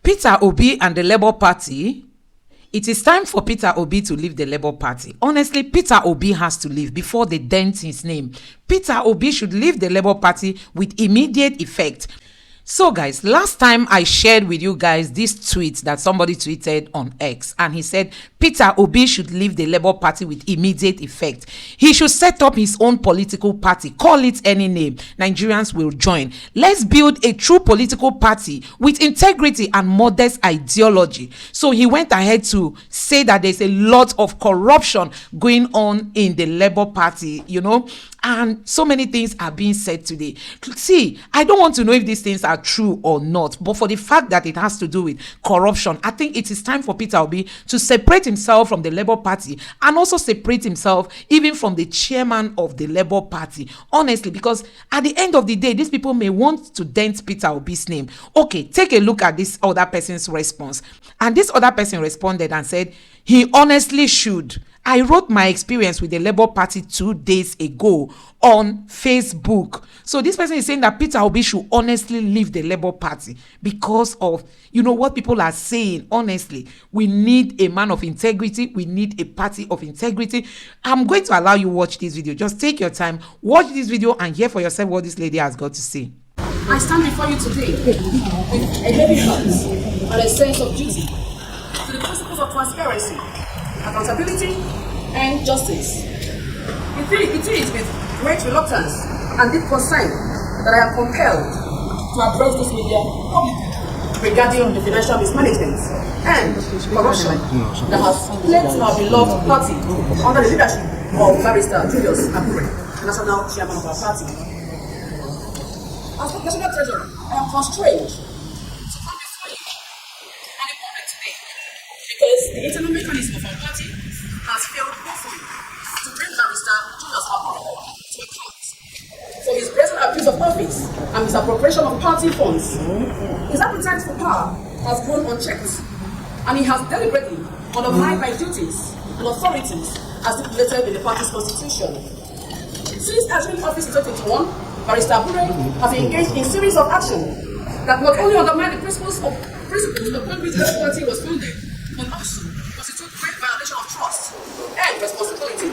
Peter Obi and the Labour Party. It is time for Peter Obi to leave the Labour Party. Honestly, Peter Obi has to leave before they dent his name. Peter Obi should leave the Labour Party with immediate effect. So guys, last time I shared with you guys this tweet that somebody tweeted on X, and he said Peter Obi should leave the Labour Party with immediate effect. He should set up his own political party. Call it any name. Nigerians will join. Let's build a true political party with integrity and modest ideology. So he went ahead to say that there's a lot of corruption going on in the Labour Party, you know, and so many things are being said today. See, I don't want to know if these things are true or not, but for the fact that it has to do with corruption, I think it is time for Peter Obi to separate himself from the Labour Party and also separate himself even from the chairman of the Labour Party. Honestly, because at the end of the day, these people may want to dent Peter Obi's name. Okay, take a look at this other person's response. And this other person responded and said, he honestly should. I wrote my experience with the Labour Party 2 days ago on Facebook. So this person is saying that Peter Obi should honestly leave the Labour Party because of, you know, what people are saying. Honestly, we need a man of integrity. We need a party of integrity. I'm going to allow you watch this video. Just take your time, watch this video and hear for yourself what this lady has got to say. I stand before you today with a heavy heart and a sense of duty to the principles of transparency, accountability, and justice. It is with great reluctance and deep concern that I am compelled to address this media publicly regarding the financial mismanagement and corruption that has plagued our beloved party under the leadership of Barrister Julius Abure, national chairman of our party. As the national treasurer, I am constrained to come before you and the public today because the internal mechanism of our party has failed woefully to bring Barrister Julius Abure to account for his present abuse of office and misappropriation of party funds. His appetite for power has grown unchecked, and he has deliberately undermined my duties and authorities as stipulated in the party's constitution. Since assuming office in 2021, Barrister Abure has engaged in a series of actions that not only undermine the principles upon which this party was founded, but also constitute great violation of trust and responsibility.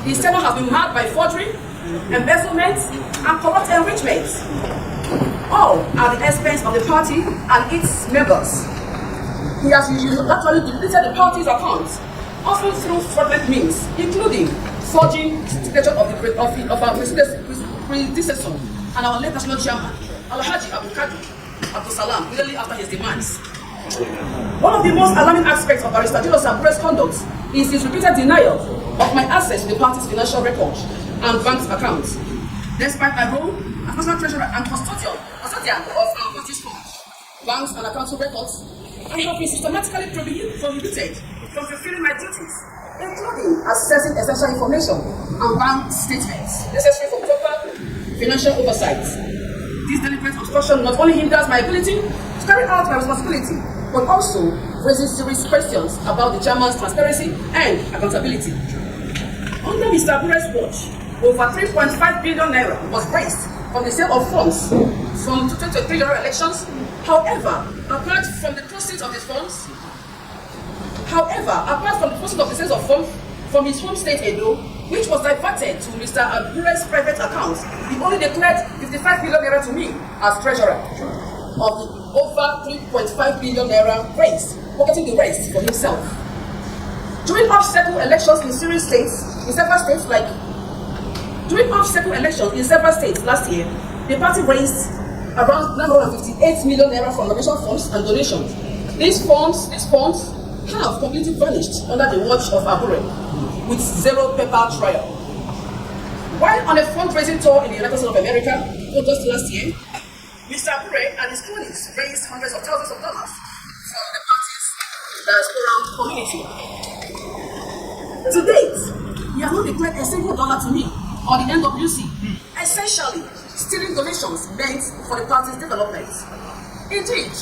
His tenure has been marked by forgery, embezzlement, and corrupt enrichment, all at the expense of the party and its members. He has actually deleted the party's accounts, often through fraudulent means, including forging signature of our predecessor and our late national chairman, Alhaji Abdul Salam, immediately after his demise. One of the most alarming aspects of Barrister Julius Abure's conduct is his repeated denial of my access to the party's financial records and bank accounts. Despite my role as national treasurer and custodian of our party's funds, banks and accounting records, I have been systematically prohibited from fulfilling my duties, including accessing essential information and bank statements necessary for proper financial oversight. This deliberate obstruction not only hinders my ability to carry out my responsibility, but also raises serious questions about the chairman's transparency and accountability. Under Mr. Abure's watch, over 3.5 billion naira was raised from the sale of funds from 2023 general elections. However, apart from the proceeds of the sales of funds from his home state Edo, which was diverted to Mr. Abure's private account, he only declared 55 billion naira to me as treasurer of the over 3.5 billion naira raised, pocketing the rest for himself. During off-cycle elections in several states last year, the party raised around 958 million naira from donation funds and donations. These funds have completely vanished under the watch of Abure, with zero paper trail. While on a fundraising tour in the United States of America, just last year, Mr. Abure and his cronies raised hundreds of thousands of dollars from the party's diaspora community. To date, he has not declared a single dollar to me or the NWC, essentially stealing donations meant for the party's development. Indeed,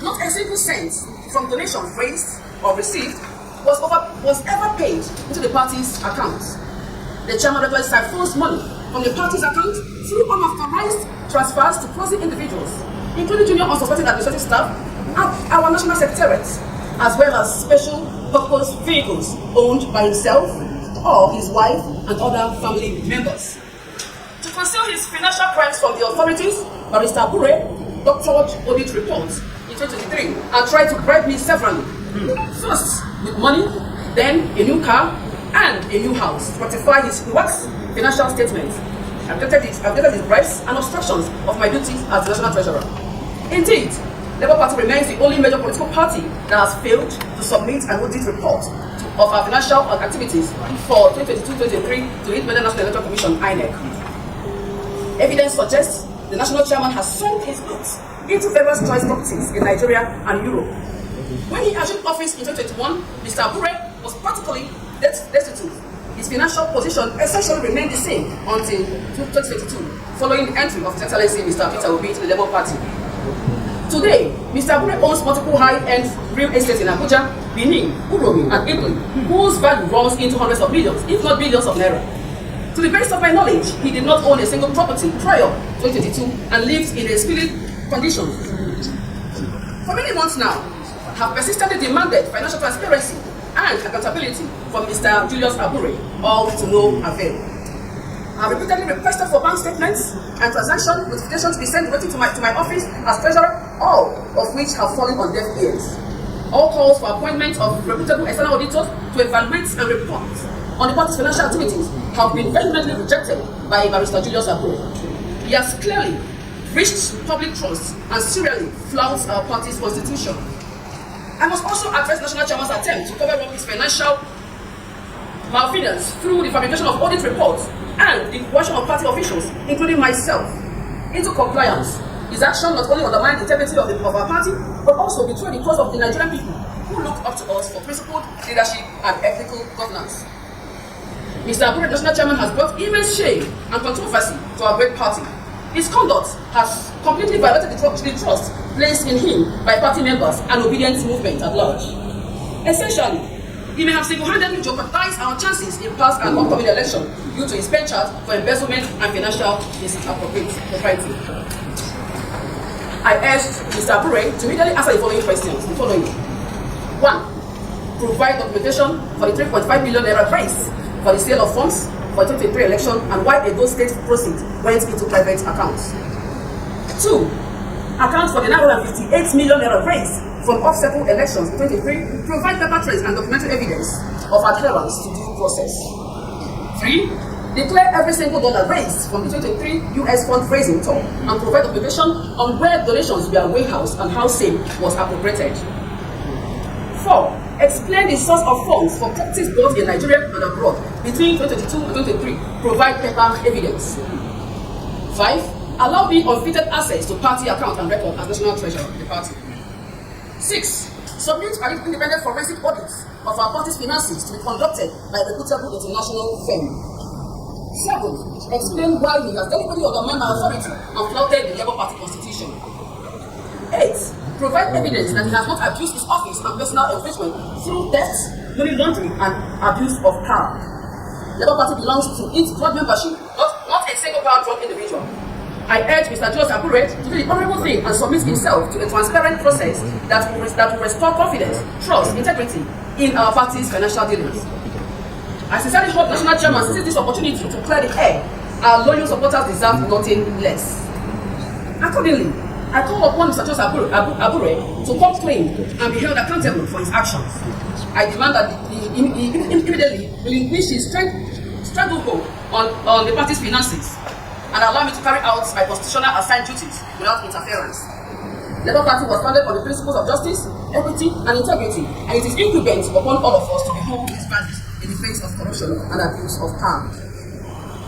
not a single cent from donations raised or received was ever paid into the party's account. The chairman regularly siphons money from the party's account through unauthorized transfers to closing individuals, including junior unsuspecting administrative staff, our national secretariat, as well as special purpose vehicles owned by himself or his wife and other family members. To conceal his financial crimes from the authorities, Barrister Abure doctored audit reports in 2023 and tried to bribe me severally. First with money, then a new car and a new house to ratify his works financial statements. I've dated his bribes and obstructions of my duties as the National Treasurer. Indeed, Labour Party remains the only major political party that has failed to submit an audit report of our financial activities for 2022-2023 to the Independent National Electoral Commission, INEC. Evidence suggests the national chairman has sunk his boots into various choice properties in Nigeria and Europe. When he assumed office in 2021, Mr. Abure was practically destitute. His financial position essentially remained the same until 2022, following the entry of His Excellency Mr. Peter Obi to the Labour Party. Today, Mr. Abure owns multiple high-end real estate in Abuja, Benin, Uromi, and Italy, whose value runs into hundreds of millions, if not billions of naira. To the best of my knowledge, he did not own a single property prior to 2022 and lives in a spirit condition. For many months now, I have persistently demanded financial transparency and accountability from Mr. Julius Abure, all to no avail. I have repeatedly requested for bank statements and transaction notifications to be sent directly to my office as treasurer, all of which have fallen on deaf ears. All calls for appointment of reputable external auditors to evaluate and report on the party's financial activities have been vehemently rejected by Barrister Julius Abure. He has clearly breached public trust and serially flouts our party's constitution. I must also address National Chairman's attempt to cover up his financial malfeasance through the fabrication of audit reports and the coercion of party officials, including myself, into compliance. His action not only undermined the integrity of our party, but also betrayed the trust of the Nigerian people who look up to us for principled leadership and ethical governance. Mr. Abure, National Chairman, has brought immense shame and controversy to our great party. His conduct has completely violated the trust placed in him by party members and obedience movement at large. Essentially, he may have single-handedly jeopardized our chances in past and upcoming election due to his penchant for embezzlement and financial propriety. I urged Mr. Abure to immediately answer the following questions. 1. Provide documentation for the 3.5 million naira raise for the sale of funds for the 2023 election and why a those state proceeds went into private accounts. 2. Account for the 958 million naira raised from off-cycle elections in 2023, provide paper trails and documentary evidence of adherence to due process. 3. Declare every single dollar raised from the 2023 US fundraising tour and provide documentation on where donations were warehoused and how same was appropriated. 4. Explain the source of funds for properties bought in Nigeria and abroad between 2022 and 2023. Provide paper evidence. 5. Allow me unfettered access to party account and record as National Treasurer of the party. 6. Submit an independent forensic audit of our party's finances to be conducted by a reputable international firm. 7. Explain why he has deliberately undermined my authority and flouted the Labour Party constitution. 8. Provide evidence that he has not abused his office and personal infringement through theft, money laundering, and abuse of power. Labour Party belongs to its broad membership, not a single power-drunk individual. I urge Mr. Julius Abure to do the honorable thing and submit himself to a transparent process that will restore confidence, trust, integrity in our party's financial dealings. I sincerely hope National Chairman seizes this opportunity to clear the air. Our loyal supporters deserve nothing less. Accordingly, I call upon Mr. Julius Abure to come clean and be held accountable for his actions. I demand that he immediately relinquish his stranglehold on the party's finances and allow me to carry out my constitutional assigned duties without interference. The Labour Party was founded on the principles of justice, equity, and integrity, and it is incumbent upon all of us to behold these values in the face of corruption and abuse of power.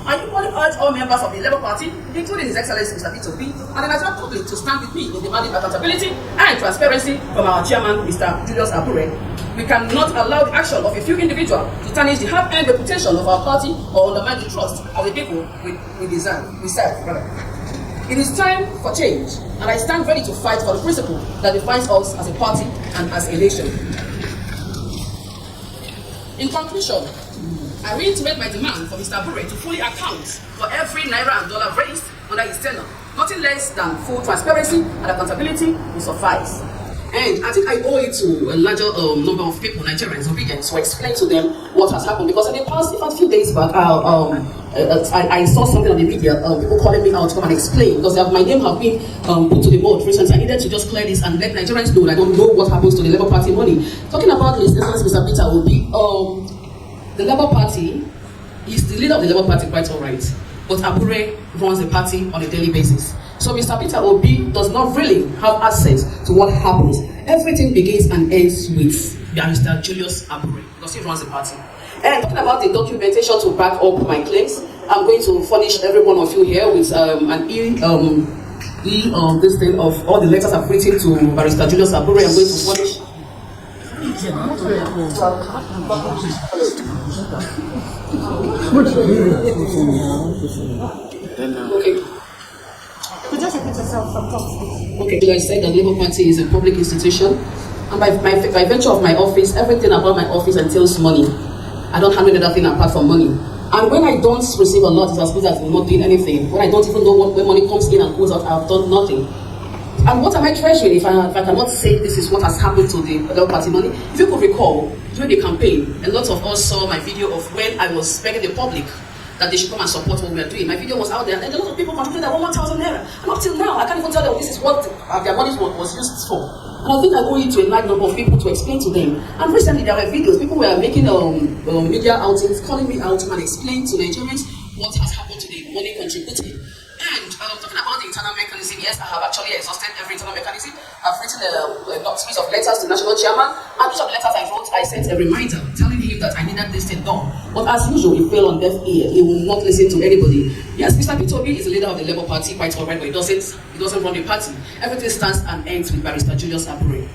I equally urge all members of the Labour Party, including His Excellency Mr. Peter Obi, and the Nigerian public to stand with me in demanding accountability and transparency from our chairman, Mr. Julius Abure. We cannot allow the action of a few individuals to tarnish the hard-earned reputation of our party or undermine the trust of the people we serve. It is time for change, and I stand ready to fight for the principle that defines us as a party and as a nation. In conclusion, I reiterate my demand for Mr. Abure to fully account for every naira and dollar raised under his tenure. Nothing less than full transparency and accountability will suffice. And I think I owe it to a larger number of people, Nigerians, Obedience, to explain to them what has happened. Because in the past, a few days back, I saw something on the media, people calling me out to come and explain, because my name have been put to the board. For instance, I needed to just clear this and let Nigerians know that I don't know what happens to the Labour Party money. Talking about His Excellency Mr. Peter Obi, the Labour Party is the leader of the Labour Party, quite all right, but Abure runs the party on a daily basis. So Mr. Peter Obi does not really have access to what happens. Everything begins and ends with Mr. Julius Abure, because he runs the party. And talking about the documentation to back up my claims, I'm going to furnish every one of you here with this thing of all the letters I've written to Barrister Julius Abure. I'm going to furnish. Okay. Could you just repeat yourself from top? Okay, I said that Labour Party is a public institution, and by virtue of my office, everything about my office entails money. I don't handle anything apart from money. And when I don't receive a lot, it's as good as not doing anything. When I don't even know when money comes in and goes out, I've done nothing. And what am I treasuring if I cannot say this is what has happened to the Labour Party money? If you could recall, during the campaign, a lot of us saw my video of when I was begging the public that they should come and support what we are doing. My video was out there, and a lot of people contributed that 1,000 naira. And up till now, I can't even tell them this is what their money was used for. And I think I owe it to a large number of people to explain to them. And recently, there were videos, people were making media outings, calling me out and explain to Nigerians what has happened to the money contributed. And talking about the internal mechanism, yes, I have actually exhausted every internal mechanism. I've written a series of letters to the national chairman, and each of the letters I wrote, I sent a reminder telling him that I needed this thing done. But as usual, he fell on deaf ear. He will not listen to anybody. Yes, Mr. Peter Obi is the leader of the Labour Party, quite alright, but he doesn't run the party. Everything starts and ends with Barrister Julius Abure.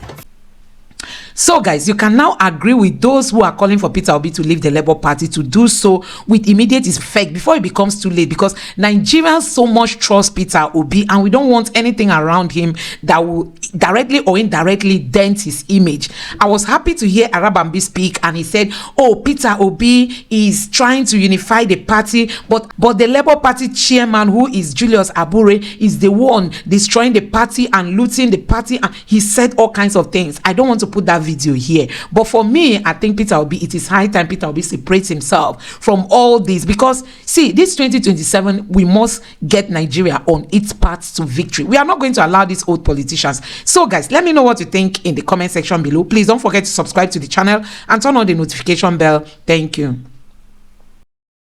So guys, you can now agree with those who are calling for Peter Obi to leave the Labour Party to do so with immediate effect before it becomes too late, because Nigerians so much trust Peter Obi and we don't want anything around him that will directly or indirectly dent his image. I was happy to hear Arabambi speak, and he said, oh, Peter Obi is trying to unify the party, but the Labour Party chairman, who is Julius Abure, is the one destroying the party and looting the party, and he said all kinds of things. I don't want to put that video here, but for me, I think Peter Obi, it is high time Peter Obi separates himself from all this, because see, this 2027, we must get Nigeria on its path to victory. We are not going to allow these old politicians. So guys, let me know what you think in the comment section below. Please don't forget to subscribe to the channel and turn on the notification bell. Thank you.